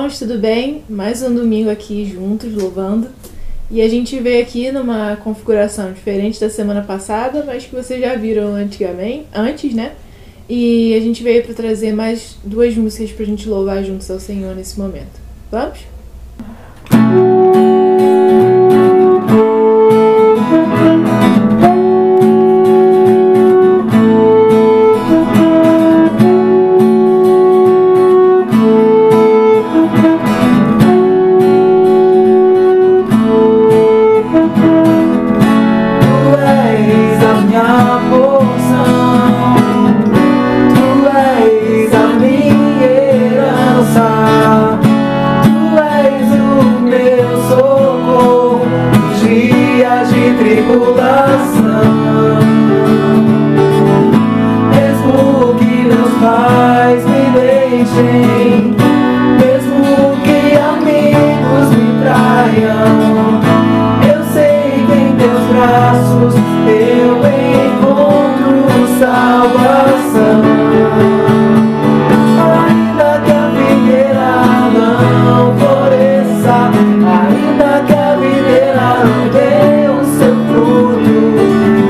irmãos, tudo bem? Mais um domingo aqui juntos, louvando. E a gente veio aqui numa configuração diferente da semana passada, mas que vocês já viram antes, né? E a gente veio para trazer mais duas músicas pra gente louvar juntos ao Senhor nesse momento. Vamos? Mesmo que amigos me traiam, eu sei que em teus braços eu encontro salvação. Ainda que a figueira não floresça, ainda que a videira não dê o seu fruto,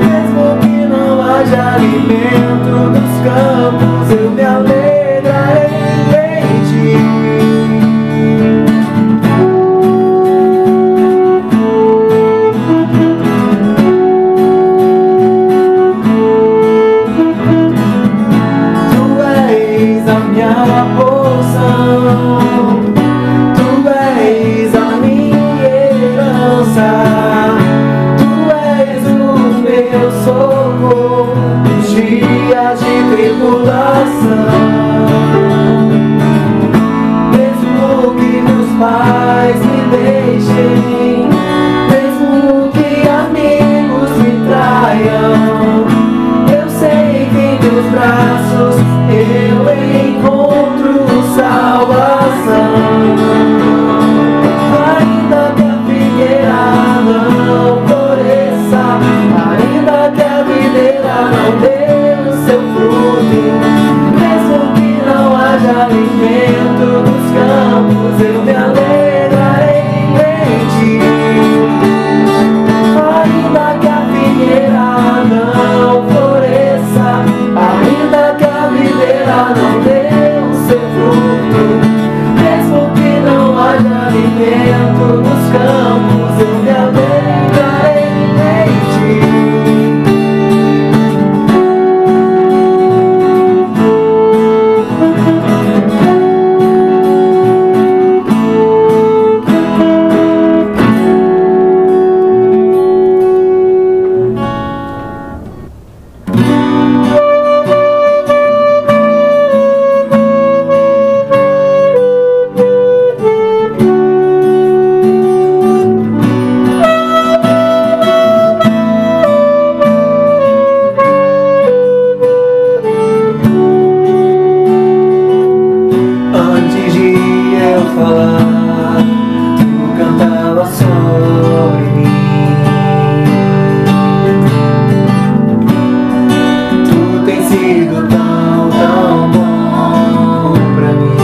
mesmo que não haja alimento nos campos, eu me alegrarei. Mesmo que meus pais me deixem, mesmo que amigos me traiam, eu sei que em teus braços eu encontro salvação. Ainda que a figueira não floresça, ainda que a videira não dê o seu fruto, alimento nos campos, eu me alegrarei em ti. Ainda que a figueira não floresça, ainda que a videira não dê o seu fruto, mesmo que não haja alimento nos campos, eu me alegrarei em ti. Tu cantava sobre mim. Tu tens sido tão, tão bom pra mim.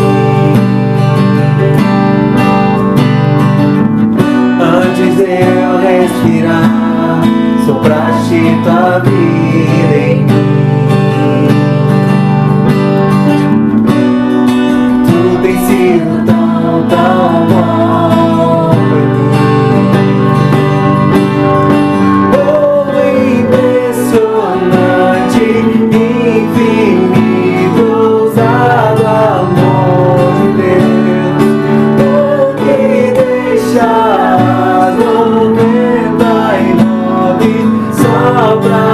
Antes de eu respirar, sopraste tua vida em mim. Tu tens sido tão, tão bom pra mim. Oh, impressionante, infinito, ousado amor de Deus. Oh, que deixas 99 só pra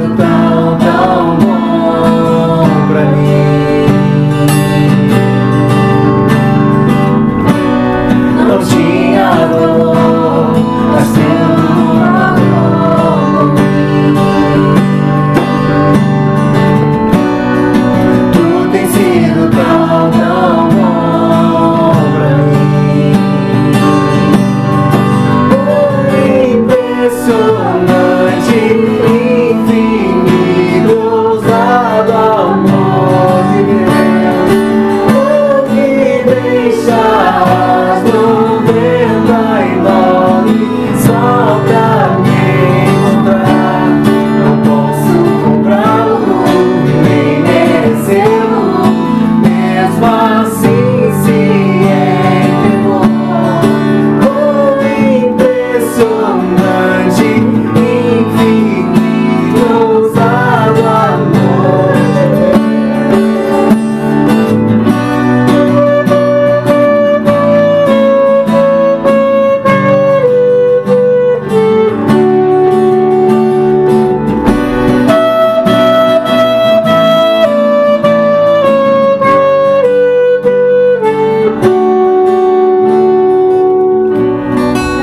sido tão, tão bom pra mim. Não tinha dor, mas tendo amor por mim. Tudo tem sido tão, tão bom pra mim. Oh, impressionante, infinito, ousado amor de Deus. Oh, que deixas no vento enorme só pra me encontrar. Não posso comprá-lo, nem merecê-lo, mesmo assim se entregou. Oh, impressionante, infinito, ousado amor de Deus.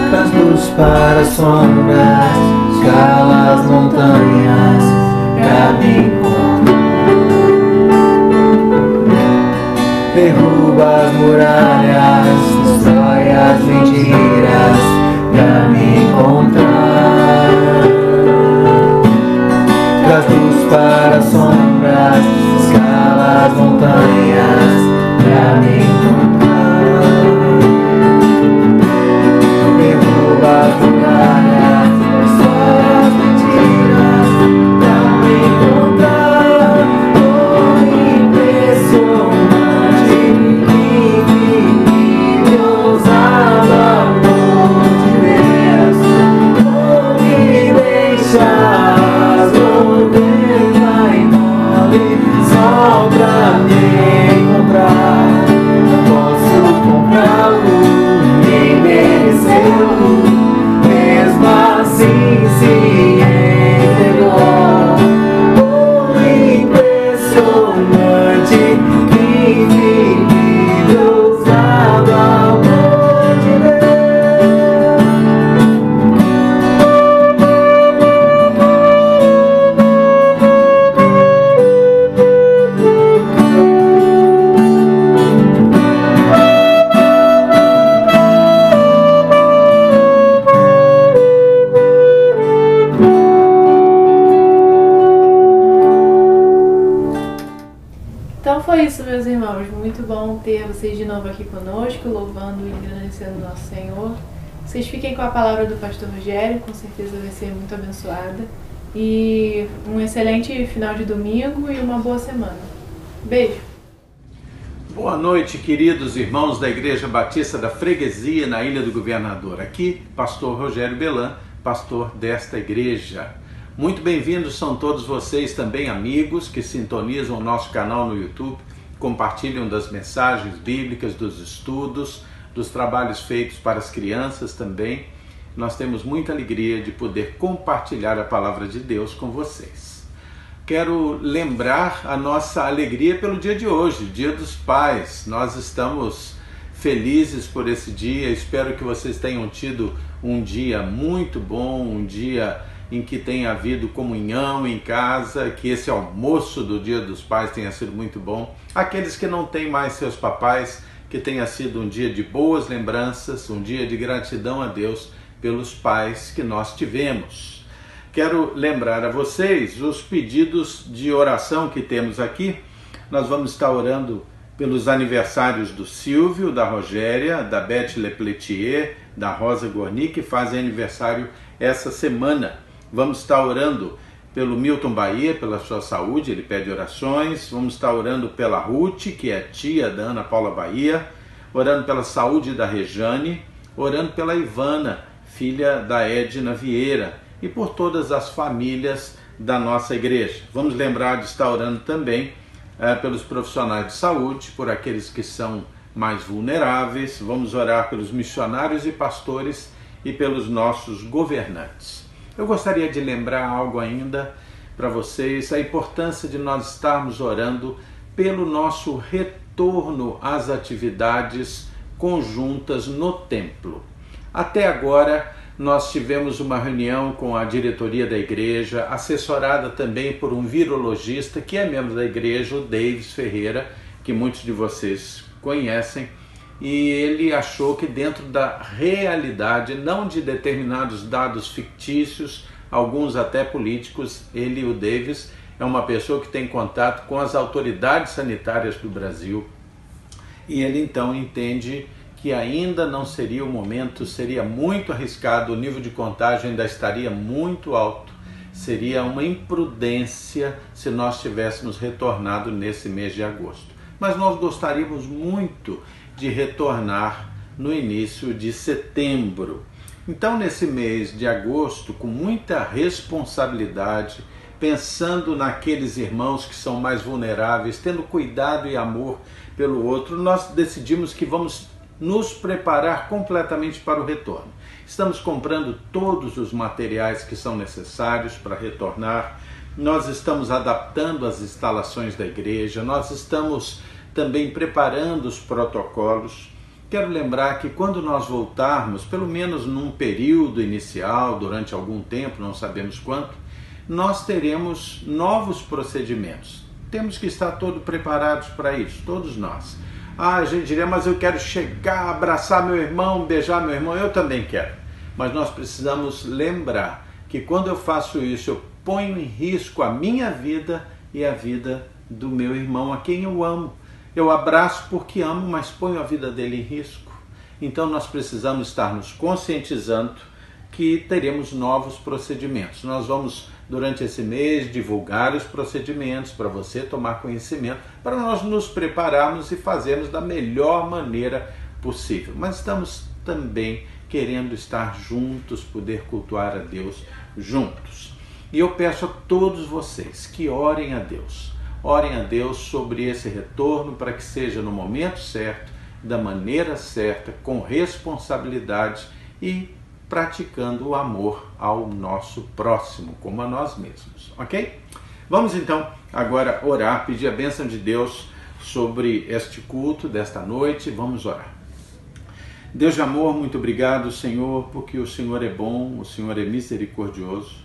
Traz luz para sombras, escala as montanhas pra me encontrar. Derruba as muralhas, destrói as mentiras pra me encontrar. Traz luz para sombras, escala as montanhas pra me encontrar. Derruba as muralhas, destrói as mentiras pra me encontrar. Oh, impressionante, infinito, ousado amor de Deus. Oh, me deixas no vento enorme só pra me encontrar. Não posso comprá-lo, nem merecê-lo, mesmo assim se entregou. Oh, impressionante, infinito, ousado amor de Deus. Então foi isso, meus irmãos. Muito bom ter vocês de novo aqui conosco, louvando e engrandecendo o nosso Senhor. Vocês fiquem com a palavra do pastor Rogério, com certeza vai ser muito abençoada. E um excelente final de domingo e uma boa semana. Beijo! Boa noite, queridos irmãos da Igreja Batista da Freguesia, na Ilha do Governador. Aqui, pastor Rogério Belan, pastor desta igreja. Muito bem-vindos são todos vocês também, amigos, que sintonizam o nosso canal no YouTube, compartilham das mensagens bíblicas, dos estudos, dos trabalhos feitos para as crianças também. Nós temos muita alegria de poder compartilhar a palavra de Deus com vocês. Quero lembrar a nossa alegria pelo dia de hoje, Dia dos Pais. Nós estamos felizes por esse dia, espero que vocês tenham tido um dia muito bom, um dia em que tenha havido comunhão em casa, que esse almoço do Dia dos Pais tenha sido muito bom. Aqueles que não têm mais seus papais, que tenha sido um dia de boas lembranças, um dia de gratidão a Deus pelos pais que nós tivemos. Quero lembrar a vocês os pedidos de oração que temos aqui. Nós vamos estar orando pelos aniversários do Silvio, da Rogéria, da Beth Lepletier, da Rosa Gorni, que fazem aniversário essa semana. Vamos estar orando pelo Milton Bahia, pela sua saúde, ele pede orações. Vamos estar orando pela Ruth, que é tia da Ana Paula Bahia, orando pela saúde da Rejane, orando pela Ivana, filha da Edna Vieira, e por todas as famílias da nossa igreja. Vamos lembrar de estar orando também pelos profissionais de saúde, por aqueles que são mais vulneráveis. Vamos orar pelos missionários e pastores e pelos nossos governantes. Eu gostaria de lembrar algo ainda para vocês a importância de nós estarmos orando pelo nosso retorno às atividades conjuntas no templo. Até agora, nós tivemos uma reunião com a diretoria da igreja, assessorada também por um virologista que é membro da igreja, o Davis Ferreira, que muitos de vocês conhecem, e ele achou que dentro da realidade, não de determinados dados fictícios, alguns até políticos, ele, o Davis, é uma pessoa que tem contato com as autoridades sanitárias do Brasil, e ele então entende que ainda não seria o momento, seria muito arriscado, o nível de contágio ainda estaria muito alto, seria uma imprudência se nós tivéssemos retornado nesse mês de agosto. Mas nós gostaríamos muito de retornar no início de setembro. Então, nesse mês de agosto, com muita responsabilidade, pensando naqueles irmãos que são mais vulneráveis, tendo cuidado e amor pelo outro, nós decidimos que vamos nos preparar completamente para o retorno. Estamos comprando todos os materiais que são necessários para retornar, nós estamos adaptando as instalações da igreja, nós estamos também preparando os protocolos. Quero lembrar que quando nós voltarmos, pelo menos num período inicial, durante algum tempo, não sabemos quanto, nós teremos novos procedimentos. Temos que estar todos preparados para isso, todos nós. A gente diria, mas eu quero chegar, abraçar meu irmão, beijar meu irmão, eu também quero. Mas nós precisamos lembrar que quando eu faço isso, eu ponho em risco a minha vida e a vida do meu irmão, a quem eu amo. Eu abraço porque amo, mas ponho a vida dele em risco. Então nós precisamos estar nos conscientizando que teremos novos procedimentos. Nós vamos, durante esse mês, divulgar os procedimentos para você tomar conhecimento, para nós nos prepararmos e fazermos da melhor maneira possível. Mas estamos também querendo estar juntos, poder cultuar a Deus juntos. E eu peço a todos vocês que orem a Deus. Orem a Deus sobre esse retorno para que seja no momento certo, da maneira certa, com responsabilidade e praticando o amor ao nosso próximo, como a nós mesmos, ok? Vamos então agora orar, pedir a bênção de Deus sobre este culto desta noite. Vamos orar. Deus de amor, muito obrigado, Senhor, porque o Senhor é bom, o Senhor é misericordioso.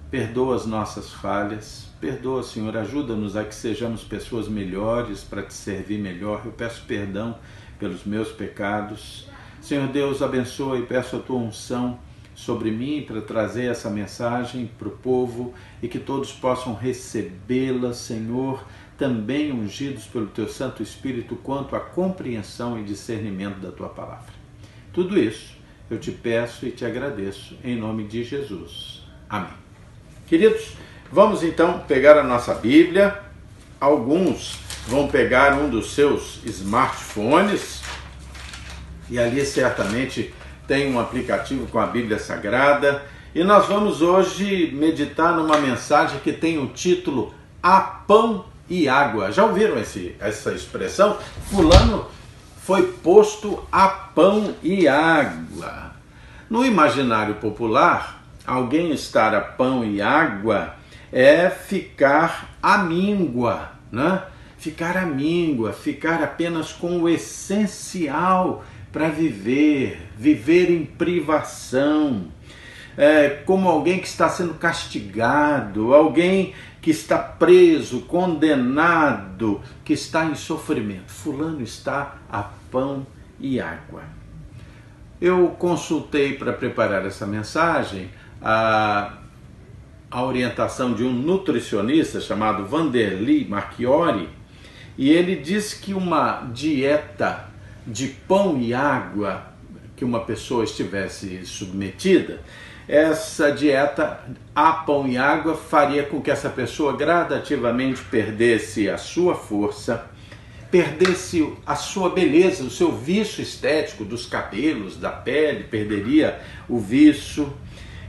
Perdoa as nossas falhas, perdoa, Senhor, ajuda-nos a que sejamos pessoas melhores para te servir melhor. Eu peço perdão pelos meus pecados. Senhor Deus, abençoa e peço a tua unção sobre mim para trazer essa mensagem para o povo e que todos possam recebê-la, Senhor, também ungidos pelo teu Santo Espírito quanto à compreensão e discernimento da tua palavra. Tudo isso eu te peço e te agradeço em nome de Jesus. Amém. Queridos, vamos então pegar a nossa Bíblia. Alguns vão pegar um dos seus smartphones e ali certamente tem um aplicativo com a Bíblia Sagrada. E nós vamos hoje meditar numa mensagem que tem o título A Pão e Água. Já ouviram essa expressão? Fulano foi posto a pão e água. No imaginário popular, alguém estar a pão e água é ficar à míngua, né? Ficar à míngua, ficar apenas com o essencial para viver em privação, como alguém que está sendo castigado, alguém que está preso, condenado, que está em sofrimento. Fulano está a pão e água. Eu consultei para preparar essa mensagem a orientação de um nutricionista chamado Vanderlei Marchiori, e ele diz que uma dieta de pão e água que uma pessoa estivesse submetida, essa dieta a pão e água faria com que essa pessoa gradativamente perdesse a sua força, perdesse a sua beleza, o seu viço estético dos cabelos, da pele, perderia o viço.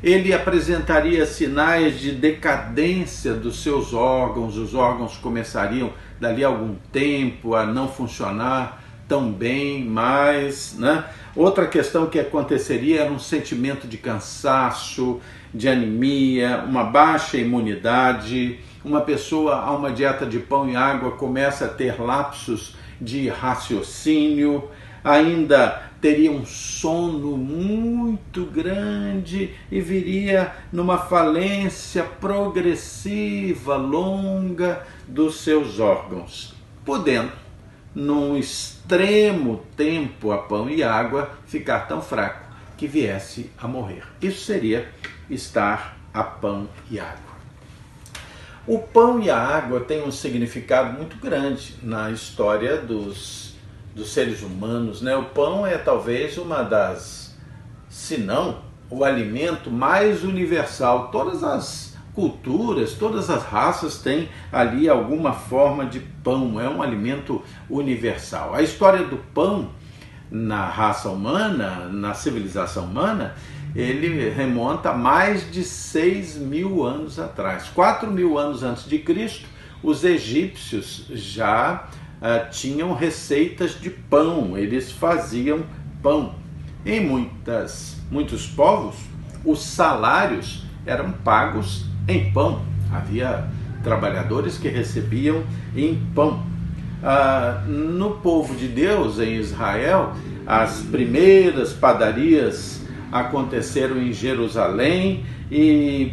Ele apresentaria sinais de decadência dos seus órgãos, os órgãos começariam dali a algum tempo a não funcionar tão bem mais, né? Outra questão que aconteceria era um sentimento de cansaço, de anemia, uma baixa imunidade. Uma pessoa a uma dieta de pão e água começa a ter lapsos de raciocínio, ainda teria um sono muito grande e viria numa falência progressiva, longa dos seus órgãos, podendo, num extremo tempo a pão e água, ficar tão fraco que viesse a morrer. Isso seria estar a pão e água. O pão e a água têm um significado muito grande na história dos seres humanos, né? O pão é talvez uma das, se não, o alimento mais universal. Todas as culturas, todas as raças têm ali alguma forma de pão, é um alimento universal. A história do pão na raça humana, na civilização humana, ele remonta a mais de 6.000 anos atrás. 4.000 anos antes de Cristo, os egípcios já tinham receitas de pão, eles faziam pão. Em muitos povos, os salários eram pagos em pão. Havia trabalhadores que recebiam em pão. No povo de Deus, em Israel, as primeiras padarias aconteceram em Jerusalém e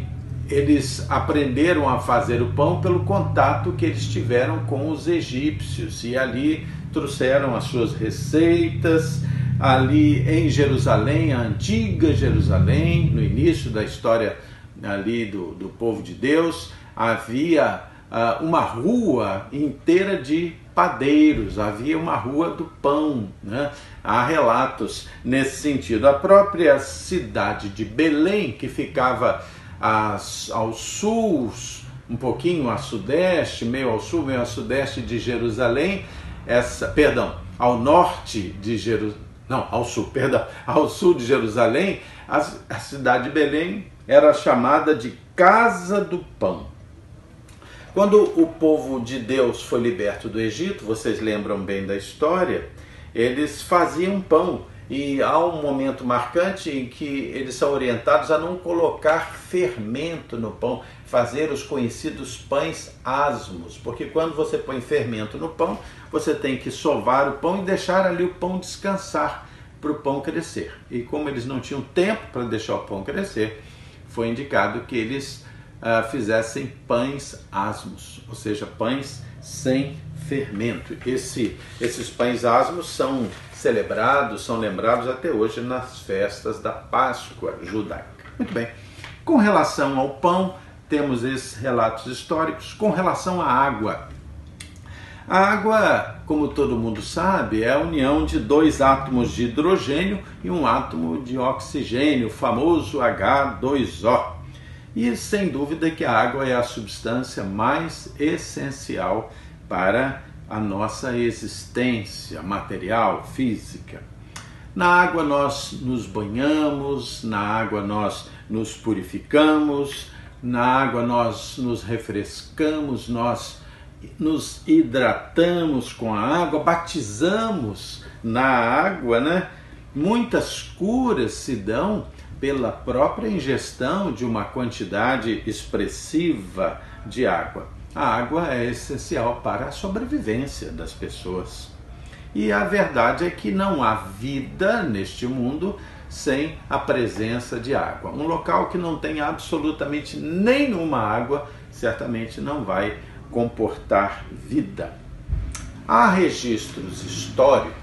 eles aprenderam a fazer o pão pelo contato que eles tiveram com os egípcios e ali trouxeram as suas receitas. Ali em Jerusalém, a antiga Jerusalém, no início da história ali do povo de Deus, havia uma rua inteira de padeiros, havia uma rua do pão, né? Há relatos nesse sentido. A própria cidade de Belém, que ficava ao sul, um pouquinho a sudeste, meio ao sul, meio a sudeste de Jerusalém, ao norte de Jerusalém, não, ao sul, ao sul de Jerusalém, a cidade de Belém era chamada de Casa do Pão. Quando o povo de Deus foi liberto do Egito, vocês lembram bem da história, eles faziam pão. E há um momento marcante em que eles são orientados a não colocar fermento no pão, fazer os conhecidos pães asmos, porque quando você põe fermento no pão, você tem que sovar o pão e deixar ali o pão descansar para o pão crescer. E como eles não tinham tempo para deixar o pão crescer, foi indicado que eles fizessem pães asmos, ou seja, pães sem fermento. Esses pães asmos são celebrados, são lembrados até hoje nas festas da Páscoa judaica. Muito bem. Com relação ao pão, temos esses relatos históricos. Com relação à água, a água, como todo mundo sabe, é a união de dois átomos de hidrogênio e um átomo de oxigênio, o famoso H2O. E sem dúvida que a água é a substância mais essencial para a nossa existência material, física. Na água nós nos banhamos, na água nós nos purificamos, na água nós nos refrescamos, nós nos hidratamos com a água, batizamos na água, né? Muitas curas se dão pela própria ingestão de uma quantidade expressiva de água. A água é essencial para a sobrevivência das pessoas. E a verdade é que não há vida neste mundo sem a presença de água. Um local que não tem absolutamente nenhuma água, certamente não vai comportar vida. Há registros históricos,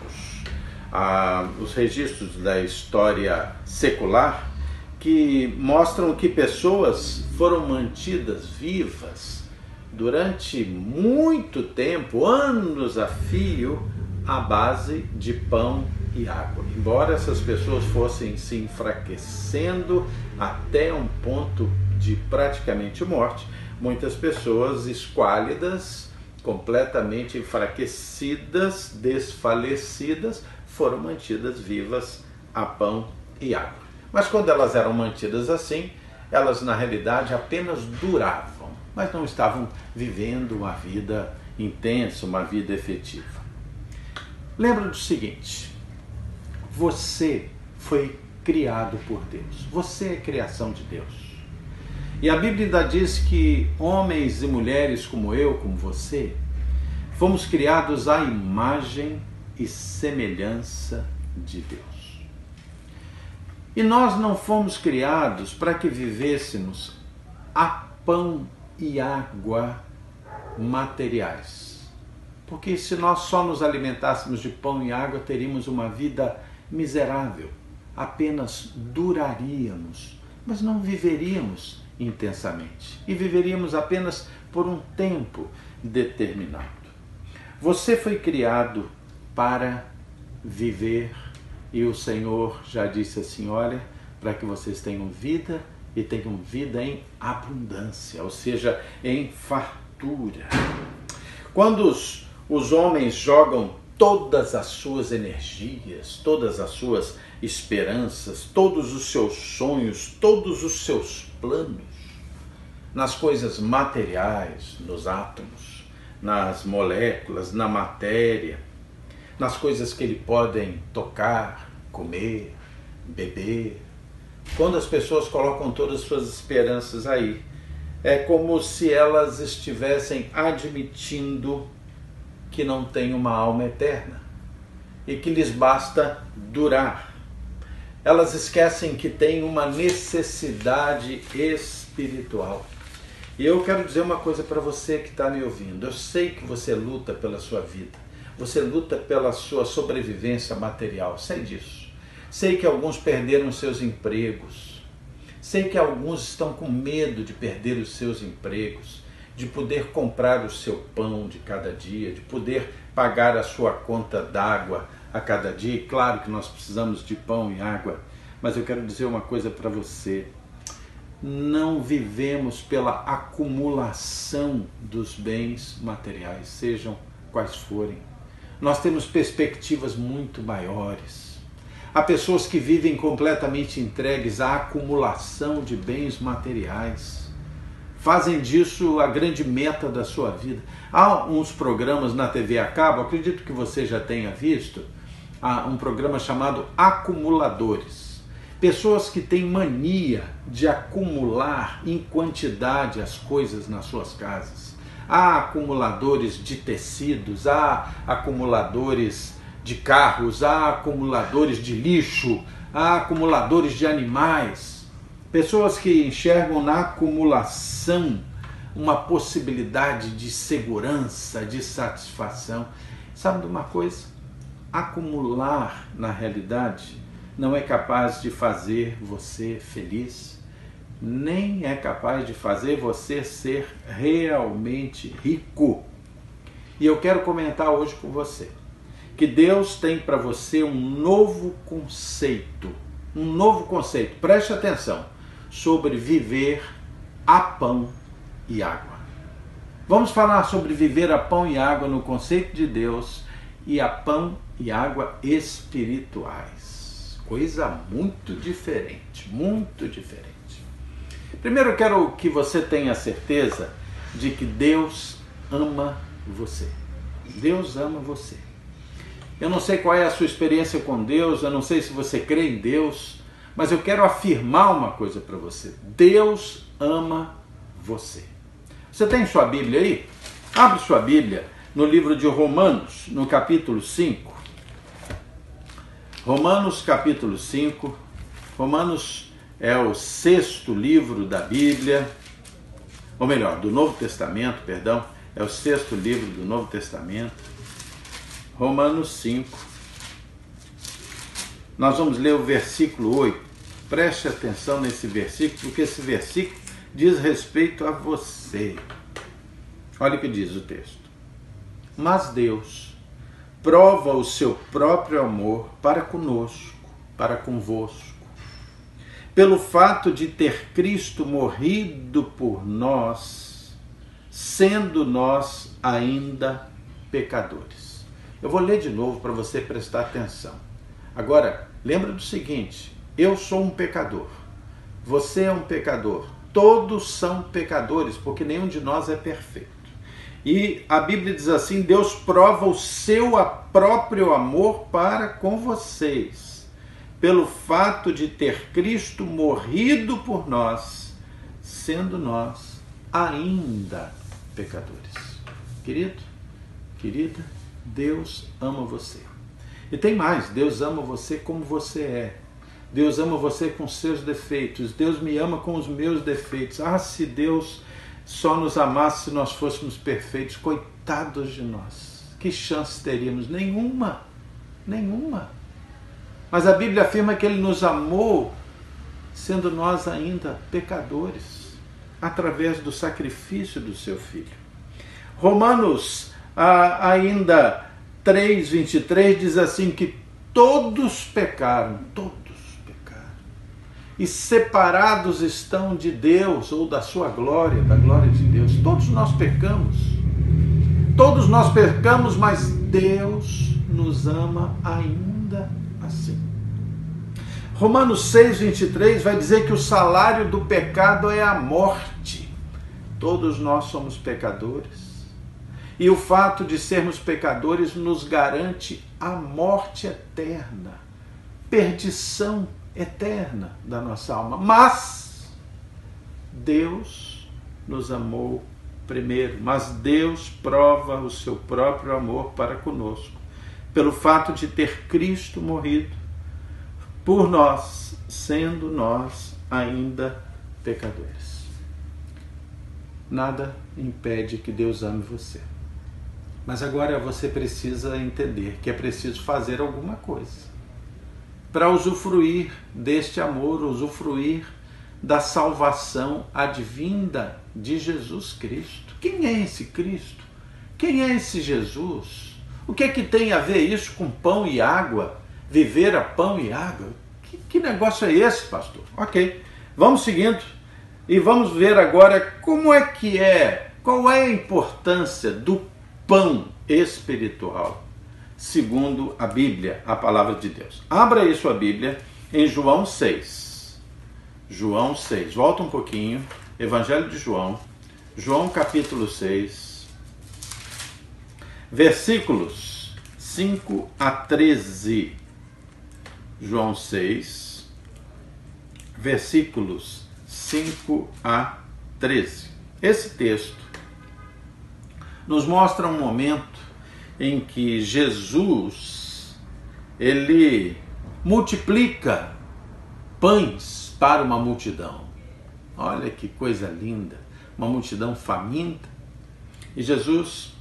os registros da história secular, que mostram que pessoas foram mantidas vivas durante muito tempo, anos a fio, à base de pão e água. Embora essas pessoas fossem se enfraquecendo até um ponto de praticamente morte, muitas pessoas esquálidas, completamente enfraquecidas, desfalecidas, foram mantidas vivas a pão e água. Mas quando elas eram mantidas assim, elas na realidade apenas duravam, mas não estavam vivendo uma vida intensa, uma vida efetiva. Lembra do seguinte: você foi criado por Deus. Você é criação de Deus. E a Bíblia ainda diz que homens e mulheres como eu, como você, fomos criados à imagem e semelhança de Deus. E nós não fomos criados para que vivêssemos a pão e água materiais. Porque se nós só nos alimentássemos de pão e água, teríamos uma vida miserável. Apenas duraríamos, mas não viveríamos intensamente. E viveríamos apenas por um tempo determinado. Você foi criado para viver, e o Senhor já disse assim: olha, para que vocês tenham vida e tenham vida em abundância, ou seja, em fartura. Quando os homens jogam todas as suas energias, todas as suas esperanças, todos os seus sonhos, todos os seus planos nas coisas materiais, nos átomos, nas moléculas, na matéria, nas coisas que ele podem tocar, comer, beber. Quando as pessoas colocam todas as suas esperanças aí, é como se elas estivessem admitindo que não têm uma alma eterna e que lhes basta durar. Elas esquecem que têm uma necessidade espiritual. E eu quero dizer uma coisa para você que está me ouvindo. Eu sei que você luta pela sua vida. Você luta pela sua sobrevivência material. Sei disso. Sei que alguns perderam seus empregos. Sei que alguns estão com medo de perder os seus empregos, de poder comprar o seu pão de cada dia, de poder pagar a sua conta d'água a cada dia. E claro que nós precisamos de pão e água, mas eu quero dizer uma coisa para você. Não vivemos pela acumulação dos bens materiais, sejam quais forem. Nós temos perspectivas muito maiores. Há pessoas que vivem completamente entregues à acumulação de bens materiais. Fazem disso a grande meta da sua vida. Há uns programas na TV a cabo, acredito que você já tenha visto, há um programa chamado Acumuladores. Pessoas que têm mania de acumular em quantidade as coisas nas suas casas. Há acumuladores de tecidos, há acumuladores de carros, há acumuladores de lixo, há acumuladores de animais. Pessoas que enxergam na acumulação uma possibilidade de segurança, de satisfação. Sabe de uma coisa? Acumular, na realidade, não é capaz de fazer você feliz, nem é capaz de fazer você ser realmente rico. E eu quero comentar hoje com você que Deus tem para você um novo conceito, preste atenção, sobre viver a pão e água. Vamos falar sobre viver a pão e água no conceito de Deus e a pão e água espirituais. Coisa muito diferente, muito diferente. Primeiro eu quero que você tenha certeza de que Deus ama você. Deus ama você. Eu não sei qual é a sua experiência com Deus, eu não sei se você crê em Deus, mas eu quero afirmar uma coisa para você. Deus ama você. Você tem sua Bíblia aí? Abre sua Bíblia no livro de Romanos, no capítulo 5. Romanos capítulo 5. Romanos é o 6º livro da Bíblia, ou melhor, do Novo Testamento, perdão. É o 6º livro do Novo Testamento. Romanos 5. Nós vamos ler o versículo 8. Preste atenção nesse versículo, porque esse versículo diz respeito a você. Olha o que diz o texto. Mas Deus prova o seu próprio amor para conosco, para convosco, pelo fato de ter Cristo morrido por nós, sendo nós ainda pecadores. Eu vou ler de novo para você prestar atenção. Agora, lembra do seguinte: eu sou um pecador, você é um pecador, todos são pecadores, porque nenhum de nós é perfeito. E a Bíblia diz assim: Deus prova o seu próprio amor para com vocês, pelo fato de ter Cristo morrido por nós, sendo nós ainda pecadores. Querido, querida, Deus ama você. E tem mais, Deus ama você como você é. Deus ama você com seus defeitos. Deus me ama com os meus defeitos. Ah, se Deus só nos amasse se nós fôssemos perfeitos, coitados de nós. Que chance teríamos? Nenhuma. Nenhuma. Mas a Bíblia afirma que Ele nos amou, sendo nós ainda pecadores, através do sacrifício do seu Filho. Romanos ainda 3:23 diz assim que todos pecaram, e separados estão de Deus, ou da sua glória, da glória de Deus. Todos nós pecamos, mas Deus nos ama ainda assim. Romanos 6:23 vai dizer que o salário do pecado é a morte. Todos nós somos pecadores, e o fato de sermos pecadores nos garante a morte eterna, perdição eterna da nossa alma. Mas Deus nos amou primeiro, mas Deus prova o seu próprio amor para conosco, pelo fato de ter Cristo morrido por nós, sendo nós ainda pecadores. Nada impede que Deus ame você. Mas agora você precisa entender que é preciso fazer alguma coisa para usufruir deste amor, usufruir da salvação advinda de Jesus Cristo. Quem é esse Cristo? Quem é esse Jesus? O que é que tem a ver isso com pão e água? Viver a pão e água? Que negócio é esse, pastor? Ok, vamos seguindo e vamos ver agora qual é a importância do pão espiritual, segundo a Bíblia, a palavra de Deus. Abra aí sua Bíblia em João 6. João 6. Volta um pouquinho. Evangelho de João. João capítulo 6. Versículos 5 a 13. João 6. Versículos 5 a 13. Esse texto nos mostra um momento em que Jesus, ele multiplica pães para uma multidão. Olha que coisa linda, uma multidão faminta, e Jesus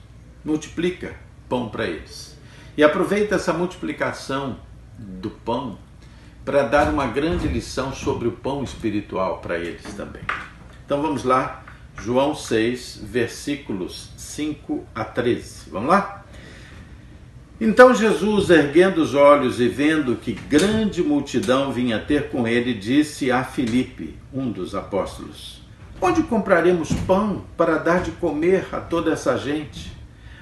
multiplica pão para eles. E aproveita essa multiplicação do pão para dar uma grande lição sobre o pão espiritual para eles também. Então vamos lá, João 6, versículos 5 a 13. Vamos lá? Então Jesus, erguendo os olhos e vendo que grande multidão vinha ter com ele, disse a Filipe, um dos apóstolos: onde compraremos pão para dar de comer a toda essa gente?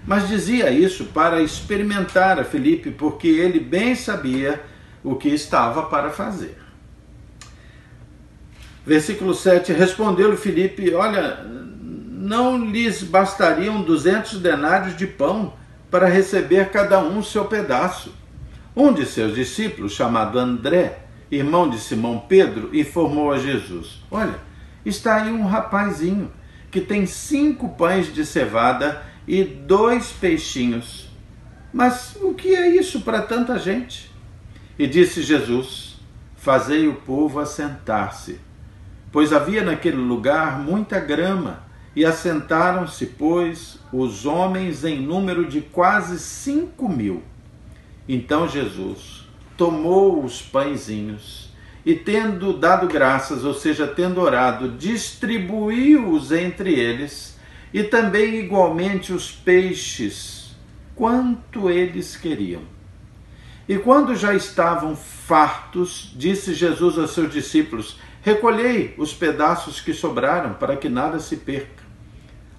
Mas dizia isso para experimentar a Filipe, porque ele bem sabia o que estava para fazer. Versículo 7, respondeu-lhe Filipe: olha, não lhes bastariam 200 denários de pão para receber cada um seu pedaço? Um de seus discípulos, chamado André, irmão de Simão Pedro, informou a Jesus: olha, está aí um rapazinho que tem 5 pães de cevada e 2 peixinhos. Mas o que é isso para tanta gente? E disse Jesus: fazei o povo assentar-se. Pois havia naquele lugar muita grama, e assentaram-se, pois, os homens em número de quase 5.000. Então Jesus tomou os pãezinhos e, tendo dado graças, ou seja, tendo orado, distribuiu-os entre eles, e também igualmente os peixes, quanto eles queriam. E quando já estavam fartos, disse Jesus aos seus discípulos: recolhei os pedaços que sobraram, para que nada se perca.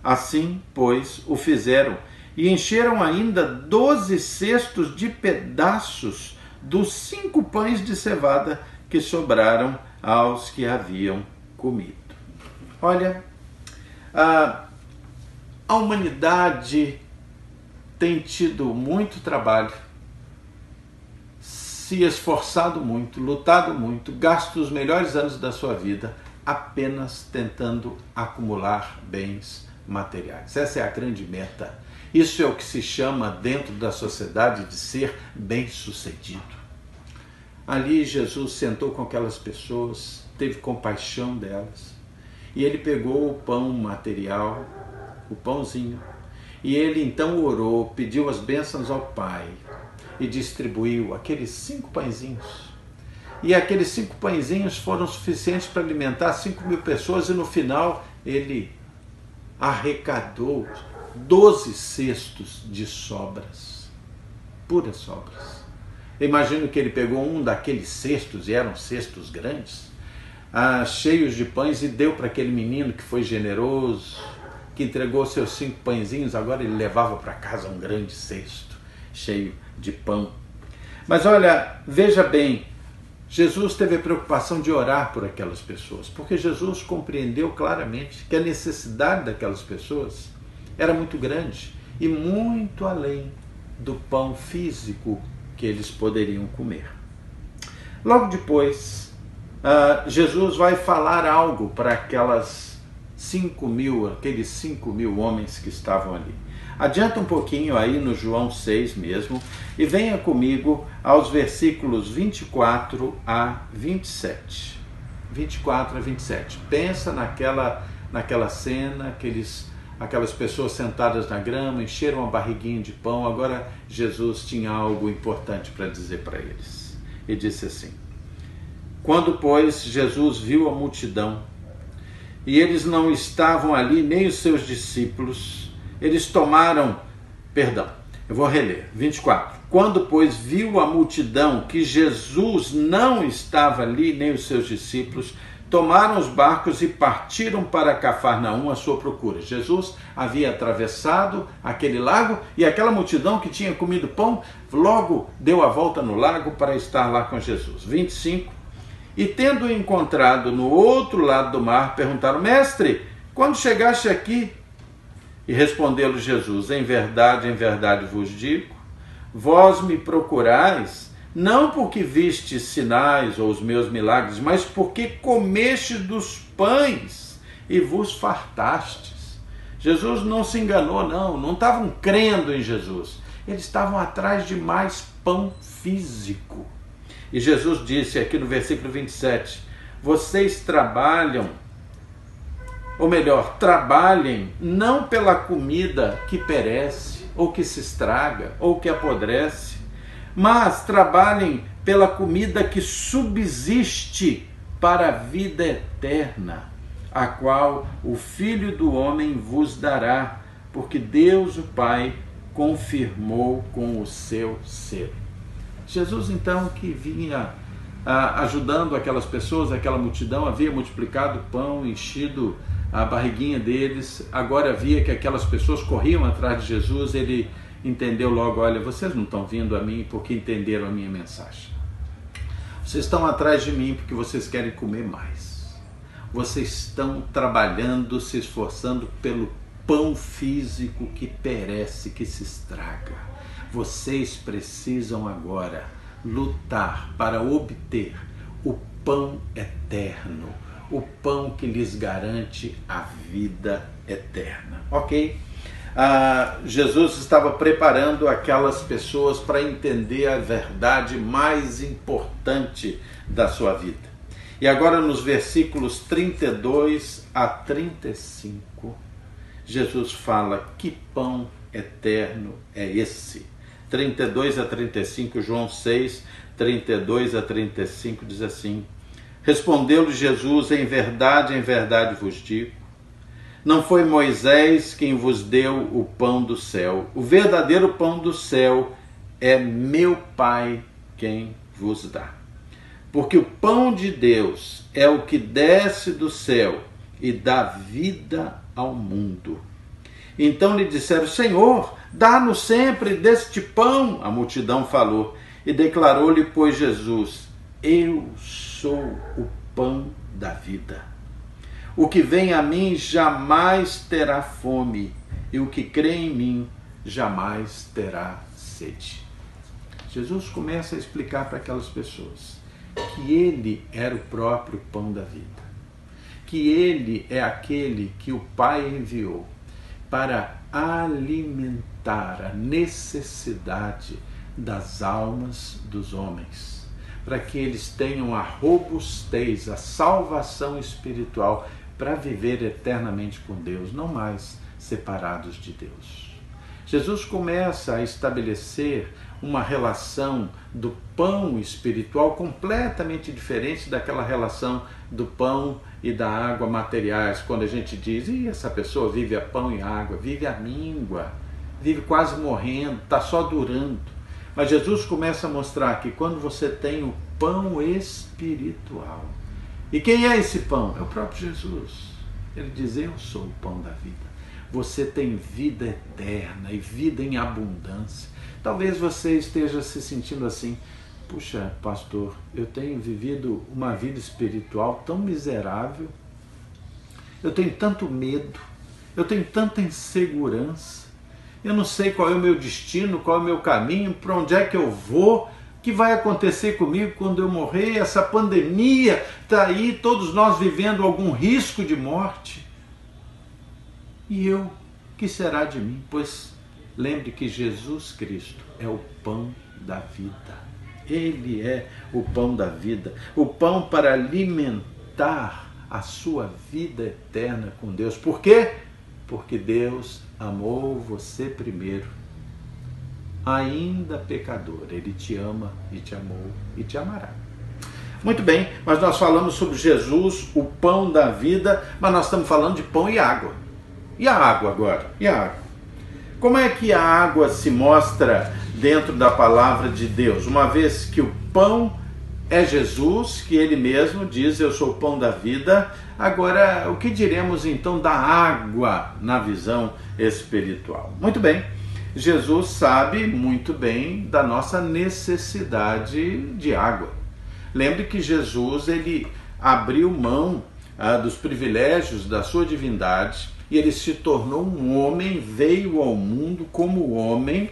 Assim, pois, o fizeram, e encheram ainda 12 cestos de pedaços dos 5 pães de cevada que sobraram aos que haviam comido. Olha, A humanidade tem tido muito trabalho, se esforçado muito, lutado muito, gasto os melhores anos da sua vida apenas tentando acumular bens materiais. Essa é a grande meta. Isso é o que se chama dentro da sociedade de ser bem-sucedido. Ali Jesus sentou com aquelas pessoas, teve compaixão delas, e ele pegou o pão material, o pãozinho, e ele então orou, pediu as bênçãos ao Pai e distribuiu aqueles 5 pãezinhos. E aqueles 5 pãezinhos foram suficientes para alimentar 5.000 pessoas, e no final ele arrecadou 12 cestos de sobras, puras sobras. Eu imagino que ele pegou um daqueles cestos, e eram cestos grandes, cheios de pães, e deu para aquele menino que foi generoso, que entregou seus 5 pãezinhos. Agora ele levava para casa um grande cesto cheio de pão. Mas olha, veja bem, Jesus teve a preocupação de orar por aquelas pessoas, porque Jesus compreendeu claramente que a necessidade daquelas pessoas era muito grande e muito além do pão físico que eles poderiam comer. Logo depois, Jesus vai falar algo para aqueles 5.000 homens que estavam ali. Adianta um pouquinho aí no João 6 mesmo e venha comigo aos versículos 24 a 27. 24 a 27. Pensa naquela cena, aquelas pessoas sentadas na grama, encheram a barriguinha de pão. Agora Jesus tinha algo importante para dizer para eles. E disse assim: quando, pois, Jesus viu a multidão, e eles não estavam ali, nem os seus discípulos, eles tomaram, eu vou reler, 24. Quando, pois, viu a multidão que Jesus não estava ali, nem os seus discípulos, tomaram os barcos e partiram para Cafarnaum à sua procura. Jesus havia atravessado aquele lago, e aquela multidão que tinha comido pão, logo deu a volta no lago para estar lá com Jesus. 25. E tendo-o encontrado no outro lado do mar, perguntaram: mestre, quando chegaste aqui? E respondeu-lhe Jesus: em verdade vos digo, vós me procurais, não porque vistes sinais ou os meus milagres, mas porque comestes dos pães e vos fartastes. Jesus não se enganou, não estavam crendo em Jesus. Eles estavam atrás de mais pão físico. E Jesus disse aqui no versículo 27, vocês trabalham, ou melhor, trabalhem não pela comida que perece, ou que se estraga, ou que apodrece, mas trabalhem pela comida que subsiste para a vida eterna, a qual o Filho do Homem vos dará, porque Deus o Pai confirmou com o seu selo. Jesus, então, que vinha ajudando aquelas pessoas, aquela multidão, havia multiplicado o pão, enchido a barriguinha deles, agora via que aquelas pessoas corriam atrás de Jesus. Ele entendeu logo: olha, vocês não estão vindo a mim porque entenderam a minha mensagem. Vocês estão atrás de mim porque vocês querem comer mais. Vocês estão trabalhando, se esforçando pelo pão físico que perece, que se estraga. Vocês precisam agora lutar para obter o pão eterno, o pão que lhes garante a vida eterna. Ok? Jesus estava preparando aquelas pessoas para entender a verdade mais importante da sua vida. E agora nos versículos 32 a 35, Jesus fala: que pão eterno é esse? 32 a 35, João 6, 32 a 35 diz assim: respondeu-lhe Jesus: em verdade vos digo, não foi Moisés quem vos deu o pão do céu. O verdadeiro pão do céu é meu Pai quem vos dá. Porque o pão de Deus é o que desce do céu e dá vida ao mundo. Então lhe disseram: Senhor, dá-nos sempre deste pão. A multidão falou, e declarou-lhe, pois, Jesus: eu sou o pão da vida. O que vem a mim jamais terá fome, e o que crê em mim jamais terá sede. Jesus começa a explicar para aquelas pessoas que ele era o próprio pão da vida, que ele é aquele que o Pai enviou para alimentar a necessidade das almas dos homens, para que eles tenham a robustez, a salvação espiritual para viver eternamente com Deus, não mais separados de Deus. Jesus começa a estabelecer uma relação do pão espiritual completamente diferente daquela relação do pão e da água materiais, quando a gente diz, essa pessoa vive a pão e água, vive a míngua, vive quase morrendo, está só durando. Mas Jesus começa a mostrar que quando você tem o pão espiritual, e quem é esse pão? É o próprio Jesus. Ele diz, eu sou o pão da vida. Você tem vida eterna e vida em abundância. Talvez você esteja se sentindo assim, puxa, pastor, eu tenho vivido uma vida espiritual tão miserável, eu tenho tanto medo, eu tenho tanta insegurança, eu não sei qual é o meu destino, qual é o meu caminho, para onde é que eu vou, o que vai acontecer comigo quando eu morrer, essa pandemia está aí, todos nós vivendo algum risco de morte. E eu, que será de mim? Pois lembre que Jesus Cristo é o pão da vida. Ele é o pão da vida, o pão para alimentar a sua vida eterna com Deus. Por quê? Porque Deus amou você primeiro. Ainda pecador, Ele te ama e te amou e te amará. Muito bem, mas nós falamos sobre Jesus, o pão da vida, mas nós estamos falando de pão e água. E a água agora? E a água? Como é que a água se mostra dentro da palavra de Deus? Uma vez que o pão é Jesus, que ele mesmo diz, eu sou o pão da vida. Agora, o que diremos então da água na visão espiritual? Muito bem, Jesus sabe muito bem da nossa necessidade de água. Lembre que Jesus, ele abriu mão dos privilégios da sua divindade, e ele se tornou um homem, veio ao mundo como homem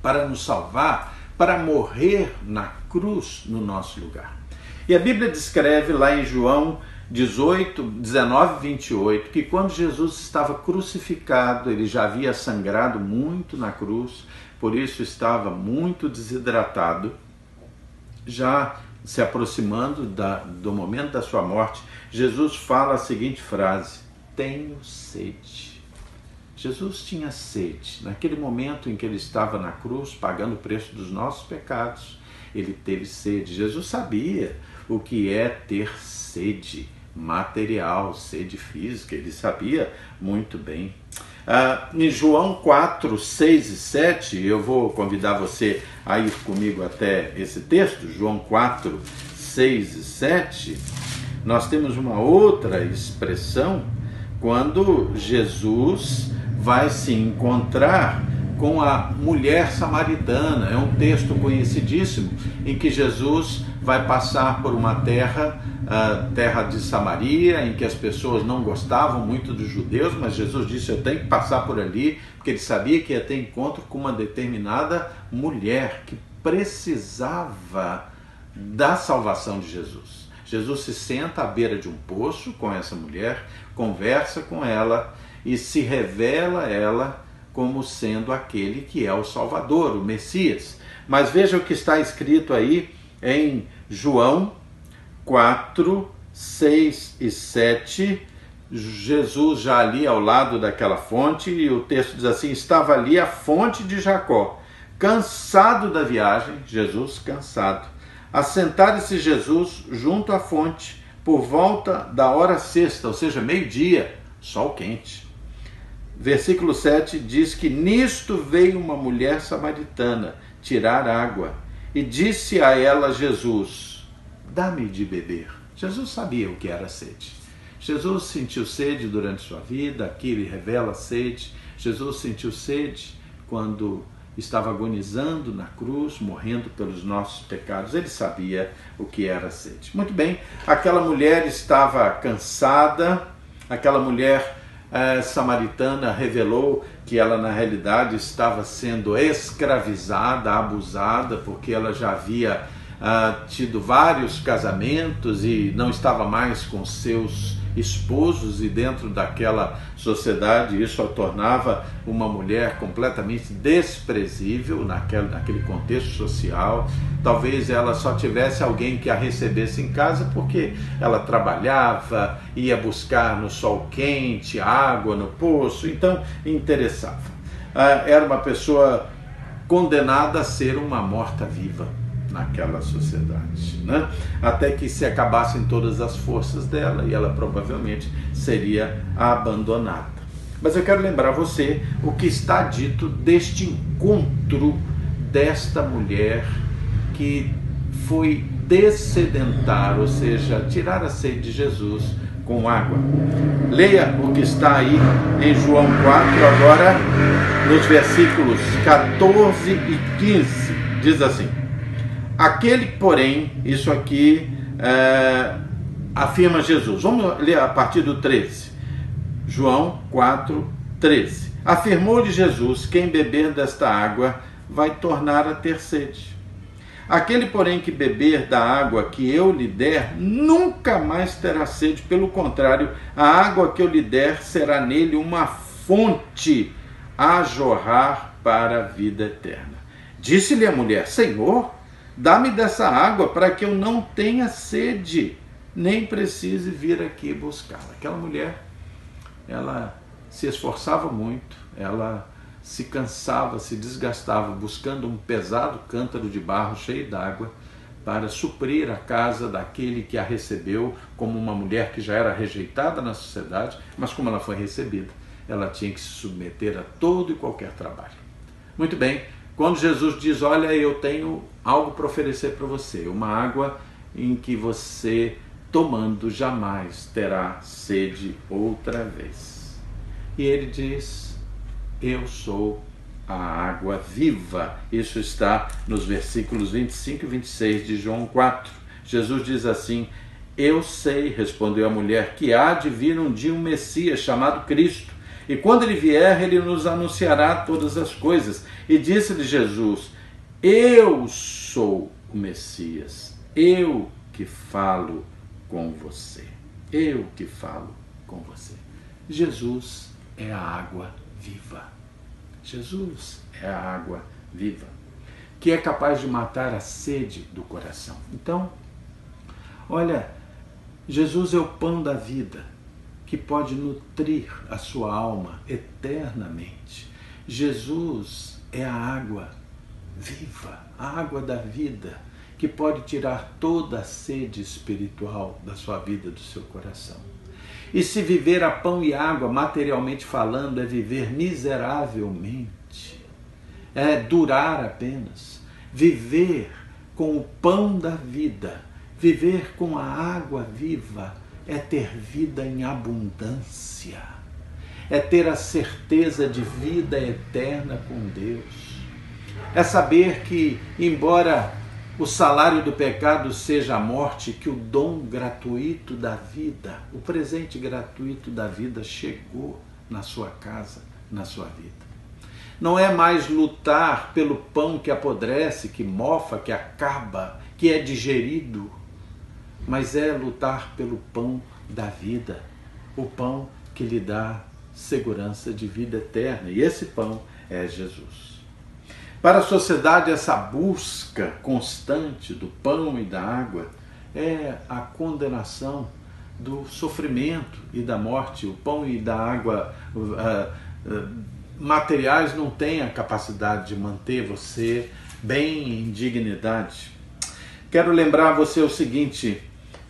para nos salvar, para morrer na cruz no nosso lugar. E a Bíblia descreve lá em João 18, 19, 28, que quando Jesus estava crucificado, ele já havia sangrado muito na cruz, por isso estava muito desidratado, já se aproximando do momento da sua morte. Jesus fala a seguinte frase: tenho sede. Jesus tinha sede. Naquele momento em que ele estava na cruz, pagando o preço dos nossos pecados, ele teve sede. Jesus sabia o que é ter sede material, sede física, ele sabia muito bem. Em João 4, 6 e 7, eu vou convidar você a ir comigo até esse texto, João 4, 6 e 7, nós temos uma outra expressão quando Jesus vai se encontrar com a mulher samaritana. É um texto conhecidíssimo em que Jesus vai passar por uma terra, a terra de Samaria, em que as pessoas não gostavam muito dos judeus, mas Jesus disse, eu tenho que passar por ali, porque ele sabia que ia ter encontro com uma determinada mulher que precisava da salvação de Jesus. Jesus se senta à beira de um poço com essa mulher, conversa com ela e se revela a ela como sendo aquele que é o Salvador, o Messias. Mas veja o que está escrito aí em João 4, 6 e 7, Jesus já ali ao lado daquela fonte, e o texto diz assim, estava ali a fonte de Jacó, cansado da viagem, Jesus cansado. Assentara-se Jesus junto à fonte, por volta da hora sexta, ou seja, meio-dia, sol quente. Versículo 7 diz que nisto veio uma mulher samaritana tirar água, e disse a ela Jesus, dá-me de beber. Jesus sabia o que era sede. Jesus sentiu sede durante sua vida, aqui ele revela a sede. Jesus sentiu sede quando estava agonizando na cruz, morrendo pelos nossos pecados. Ele sabia o que era sede. Muito bem, aquela mulher estava cansada, aquela mulher samaritana revelou que ela na realidade estava sendo escravizada, abusada, porque ela já havia tido vários casamentos e não estava mais com seus esposos, e dentro daquela sociedade isso a tornava uma mulher completamente desprezível naquele contexto social. Talvez ela só tivesse alguém que a recebesse em casa porque ela trabalhava, ia buscar no sol quente, água no poço, então interessava. Era uma pessoa condenada a ser uma morta-viva naquela sociedade, né? Até que se acabassem todas as forças dela e ela provavelmente seria abandonada. Mas eu quero lembrar você o que está dito deste encontro desta mulher que foi dessedentar, ou seja, tirar a sede de Jesus com água. Leia o que está aí em João 4, agora nos versículos 14 e 15, diz assim: aquele, porém, isso aqui afirma Jesus. Vamos ler a partir do 13. João 4, 13. Afirmou-lhe Jesus: quem beber desta água vai tornar a ter sede. Aquele, porém, que beber da água que eu lhe der, nunca mais terá sede. Pelo contrário, a água que eu lhe der será nele uma fonte a jorrar para a vida eterna. Disse-lhe a mulher: Senhor, dá-me dessa água para que eu não tenha sede, nem precise vir aqui buscá-la. Aquela mulher, ela se esforçava muito, ela se cansava, se desgastava, buscando um pesado cântaro de barro cheio d'água para suprir a casa daquele que a recebeu como uma mulher que já era rejeitada na sociedade, mas como ela foi recebida, ela tinha que se submeter a todo e qualquer trabalho. Muito bem, quando Jesus diz: olha, eu tenho algo para oferecer para você, uma água em que você, tomando, jamais terá sede outra vez. E ele diz: eu sou a água viva. Isso está nos versículos 25 e 26 de João 4. Jesus diz assim: eu sei, respondeu a mulher, que há de vir um dia um Messias chamado Cristo. E quando ele vier, ele nos anunciará todas as coisas. E disse-lhe Jesus: eu sou o Messias, eu que falo com você. Eu que falo com você. Jesus é a água viva. Jesus é a água viva, que é capaz de matar a sede do coração. Então, olha, Jesus é o pão da vida, que pode nutrir a sua alma eternamente. Jesus é a água viva, a água da vida, que pode tirar toda a sede espiritual da sua vida, do seu coração. E se viver a pão e água, materialmente falando, é viver miseravelmente, é durar apenas. Viver com o pão da vida, viver com a água viva, é ter vida em abundância, é ter a certeza de vida eterna com Deus, é saber que, embora o salário do pecado seja a morte, que o dom gratuito da vida, o presente gratuito da vida chegou na sua casa, na sua vida. Não é mais lutar pelo pão que apodrece, que mofa, que acaba, que é digerido, mas é lutar pelo pão da vida, o pão que lhe dá segurança de vida eterna. E esse pão é Jesus. Para a sociedade, essa busca constante do pão e da água é a condenação do sofrimento e da morte. O pão e da água materiais não têm a capacidade de manter você bem em dignidade. Quero lembrar você o seguinte: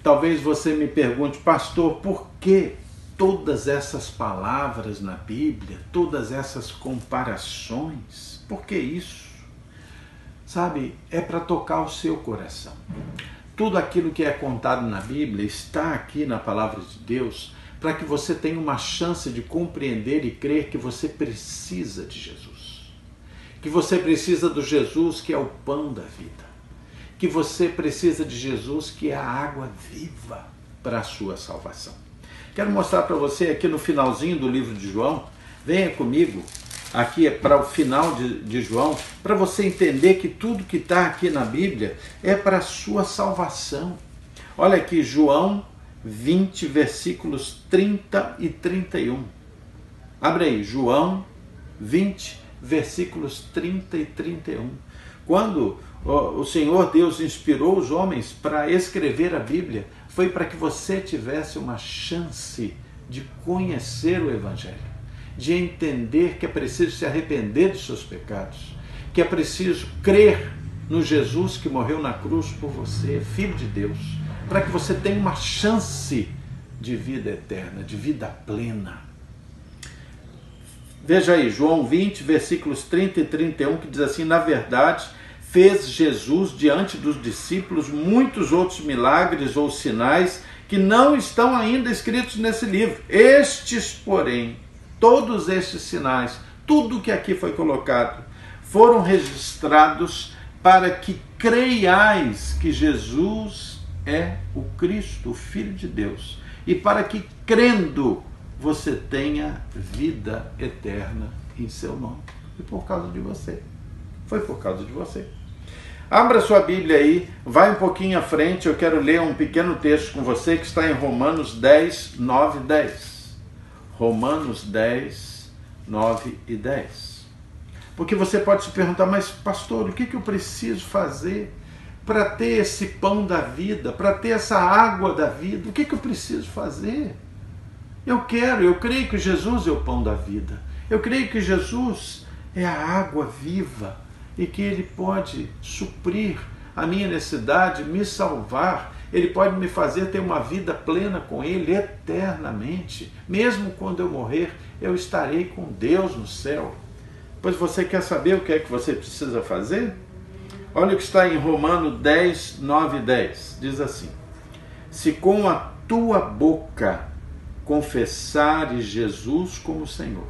talvez você me pergunte, pastor, por que todas essas palavras na Bíblia, todas essas comparações? Por que isso? Sabe, é para tocar o seu coração. Tudo aquilo que é contado na Bíblia está aqui na palavra de Deus para que você tenha uma chance de compreender e crer que você precisa de Jesus. Que você precisa do Jesus que é o pão da vida. Que você precisa de Jesus que é a água viva para a sua salvação. Quero mostrar para você aqui no finalzinho do livro de João. Venha comigo aqui para o final de João, para você entender que tudo que está aqui na Bíblia é para a sua salvação. Olha aqui, João 20, versículos 30 e 31. Abre aí, João 20, versículos 30 e 31. Quando o Senhor Deus inspirou os homens para escrever a Bíblia, foi para que você tivesse uma chance de conhecer o Evangelho, de entender que é preciso se arrepender dos seus pecados, que é preciso crer no Jesus que morreu na cruz por você, Filho de Deus, para que você tenha uma chance de vida eterna, de vida plena. Veja aí, João 20, versículos 30 e 31, que diz assim: na verdade, fez Jesus diante dos discípulos muitos outros milagres ou sinais que não estão ainda escritos nesse livro. Estes, porém, todos estes sinais, tudo que aqui foi colocado, foram registrados para que creiais que Jesus é o Cristo, o Filho de Deus, e para que, crendo, você tenha vida eterna em seu nome. E por causa de você. Foi por causa de você. Abra sua Bíblia aí, vai um pouquinho à frente, eu quero ler um pequeno texto com você que está em Romanos 10, 9 e 10. Romanos 10, 9 e 10. Porque você pode se perguntar, mas pastor, o que eu preciso fazer para ter esse pão da vida, para ter essa água da vida? O que eu preciso fazer? Eu creio que Jesus é o pão da vida. Eu creio que Jesus é a água viva e que Ele pode suprir a minha necessidade, me salvar. Ele pode me fazer ter uma vida plena com Ele eternamente. Mesmo quando eu morrer, eu estarei com Deus no céu. Pois você quer saber o que é que você precisa fazer? Olha o que está em Romanos 10, 9 e 10. Diz assim: se com a tua boca confessares Jesus como Senhor,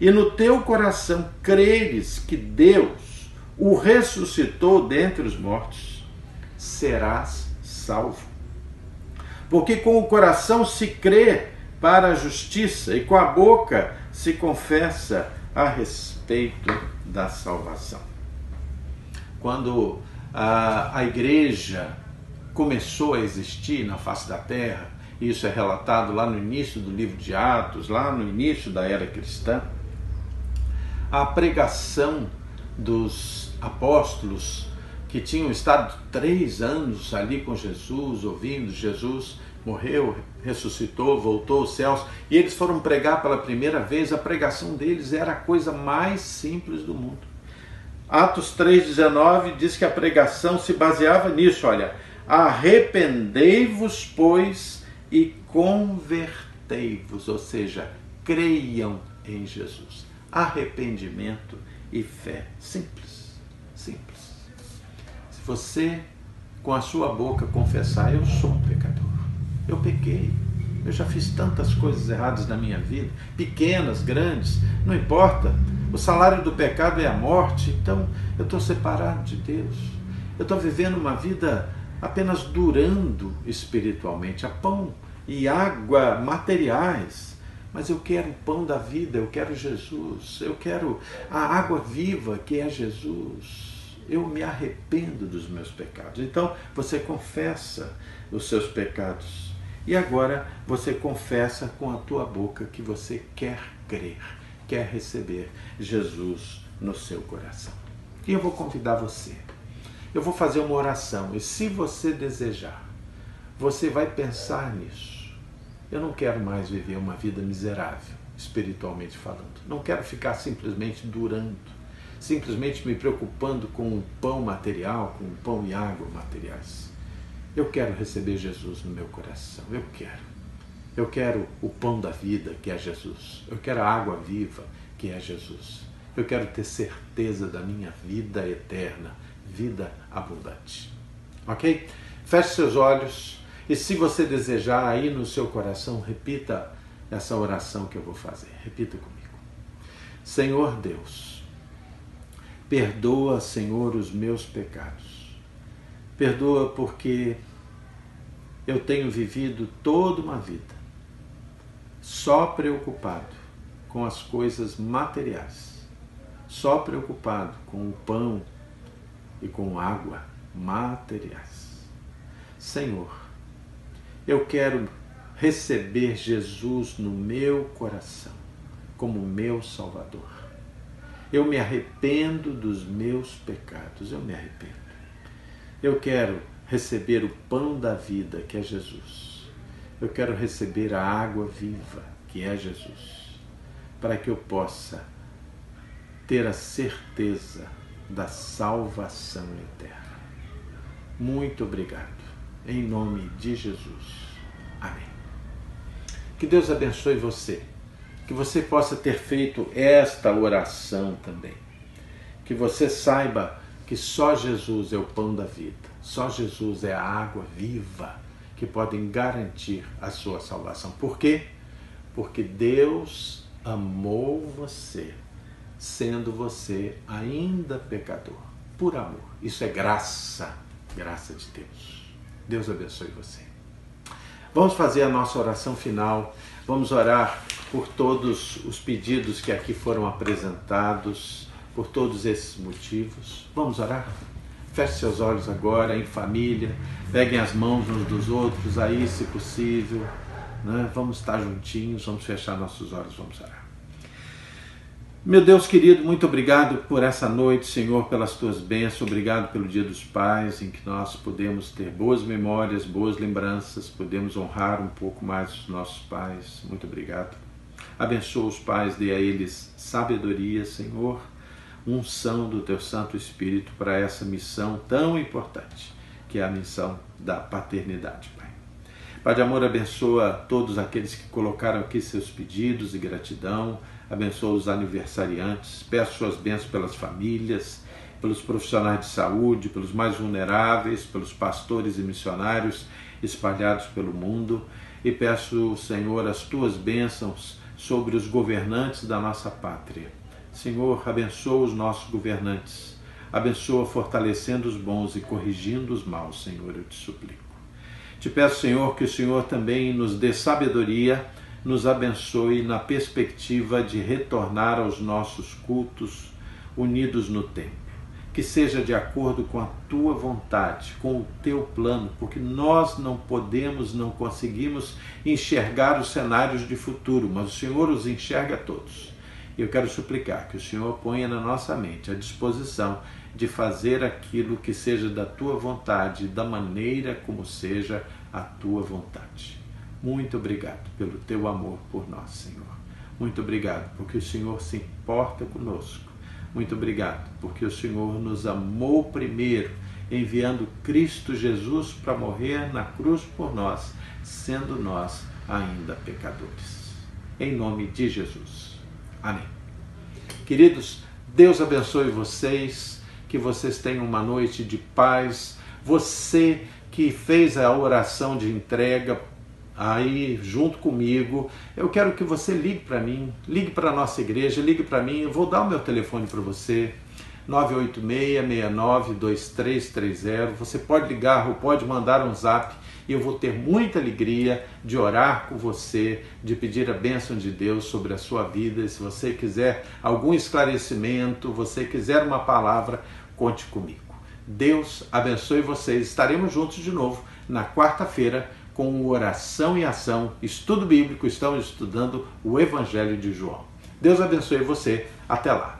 e no teu coração creres que Deus o ressuscitou dentre os mortos, serás salvo. Porque com o coração se crê para a justiça, e com a boca se confessa a respeito da salvação. Quando a igreja começou a existir na face da terra, isso é relatado lá no início do livro de Atos, lá no início da era cristã, a pregação dos apóstolos que tinham estado 3 anos ali com Jesus, ouvindo Jesus, morreu, ressuscitou, voltou aos céus, e eles foram pregar pela primeira vez. A pregação deles era a coisa mais simples do mundo. Atos 3,19 diz que a pregação se baseava nisso, olha: arrependei-vos, pois, e convertei-vos, ou seja, creiam em Jesus. Arrependimento e fé. Simples, simples. Se você, com a sua boca, confessar: eu sou um pecador, eu pequei, eu já fiz tantas coisas erradas na minha vida, pequenas, grandes, não importa, o salário do pecado é a morte, então eu estou separado de Deus, eu estou vivendo uma vida apenas durando espiritualmente, a pão e água materiais, mas eu quero o pão da vida, eu quero Jesus, eu quero a água viva que é Jesus. Eu me arrependo dos meus pecados. Então você confessa os seus pecados e agora você confessa com a tua boca que você quer crer, quer receber Jesus no seu coração. E eu vou convidar você. Eu vou fazer uma oração e, se você desejar, você vai pensar nisso. Eu não quero mais viver uma vida miserável, espiritualmente falando. Não quero ficar simplesmente durando, simplesmente me preocupando com o pão material, com o pão e água materiais. Eu quero receber Jesus no meu coração. Eu quero o pão da vida, que é Jesus. Eu quero a água viva, que é Jesus. Eu quero ter certeza da minha vida eterna, vida abundante. Ok? Feche seus olhos e, se você desejar, aí no seu coração, repita essa oração que eu vou fazer. Repita comigo. Senhor Deus, perdoa, Senhor, os meus pecados. Perdoa porque eu tenho vivido toda uma vida só preocupado com as coisas materiais, só preocupado com o pão e com água materiais. Senhor, eu quero receber Jesus no meu coração como meu Salvador. Eu me arrependo dos meus pecados, eu me arrependo. Eu quero receber o pão da vida, que é Jesus. Eu quero receber a água viva, que é Jesus, para que eu possa ter a certeza da salvação eterna. Muito obrigado. Em nome de Jesus. Amém. Que Deus abençoe você. Que você possa ter feito esta oração também. Que você saiba que só Jesus é o pão da vida. Só Jesus é a água viva que podem garantir a sua salvação. Por quê? Porque Deus amou você, sendo você ainda pecador, por amor. Isso é graça, graça de Deus. Deus abençoe você. Vamos fazer a nossa oração final. Vamos orar por todos os pedidos que aqui foram apresentados, por todos esses motivos. Vamos orar? Feche seus olhos agora, em família. Peguem as mãos uns dos outros aí, se possível. Né? Vamos estar juntinhos, vamos fechar nossos olhos, vamos orar. Meu Deus querido, muito obrigado por essa noite, Senhor, pelas tuas bênçãos. Obrigado pelo Dia dos Pais, em que nós podemos ter boas memórias, boas lembranças, podemos honrar um pouco mais os nossos pais. Muito obrigado. Abençoa os pais, dê a eles sabedoria, Senhor, unção do teu Santo Espírito para essa missão tão importante, que é a missão da paternidade, Pai. Pai de amor, abençoa todos aqueles que colocaram aqui seus pedidos de gratidão, abençoa os aniversariantes, peço suas bênçãos pelas famílias, pelos profissionais de saúde, pelos mais vulneráveis, pelos pastores e missionários espalhados pelo mundo, e peço, Senhor, as tuas bênçãos sobre os governantes da nossa pátria. Senhor, abençoa os nossos governantes, abençoa fortalecendo os bons e corrigindo os maus, Senhor, eu te suplico. Te peço, Senhor, que o Senhor também nos dê sabedoria, nos abençoe na perspectiva de retornar aos nossos cultos unidos no templo. Que seja de acordo com a tua vontade, com o teu plano, porque nós não podemos, não conseguimos enxergar os cenários de futuro, mas o Senhor os enxerga todos. E eu quero suplicar que o Senhor ponha na nossa mente a disposição de fazer aquilo que seja da tua vontade, da maneira como seja a tua vontade. Muito obrigado pelo teu amor por nós, Senhor. Muito obrigado porque o Senhor se importa conosco. Muito obrigado porque o Senhor nos amou primeiro, enviando Cristo Jesus para morrer na cruz por nós, sendo nós ainda pecadores. Em nome de Jesus. Amém. Queridos, Deus abençoe vocês, que vocês tenham uma noite de paz. Você que fez a oração de entrega aí junto comigo, eu quero que você ligue para mim, ligue para a nossa igreja, ligue para mim, eu vou dar o meu telefone para você, 986-69-2330, você pode ligar ou pode mandar um zap, e eu vou ter muita alegria de orar com você, de pedir a bênção de Deus sobre a sua vida. E se você quiser algum esclarecimento, você quiser uma palavra, conte comigo. Deus abençoe vocês, estaremos juntos de novo na quarta-feira, com oração e ação, estudo bíblico, estamos estudando o Evangelho de João. Deus abençoe você, até lá.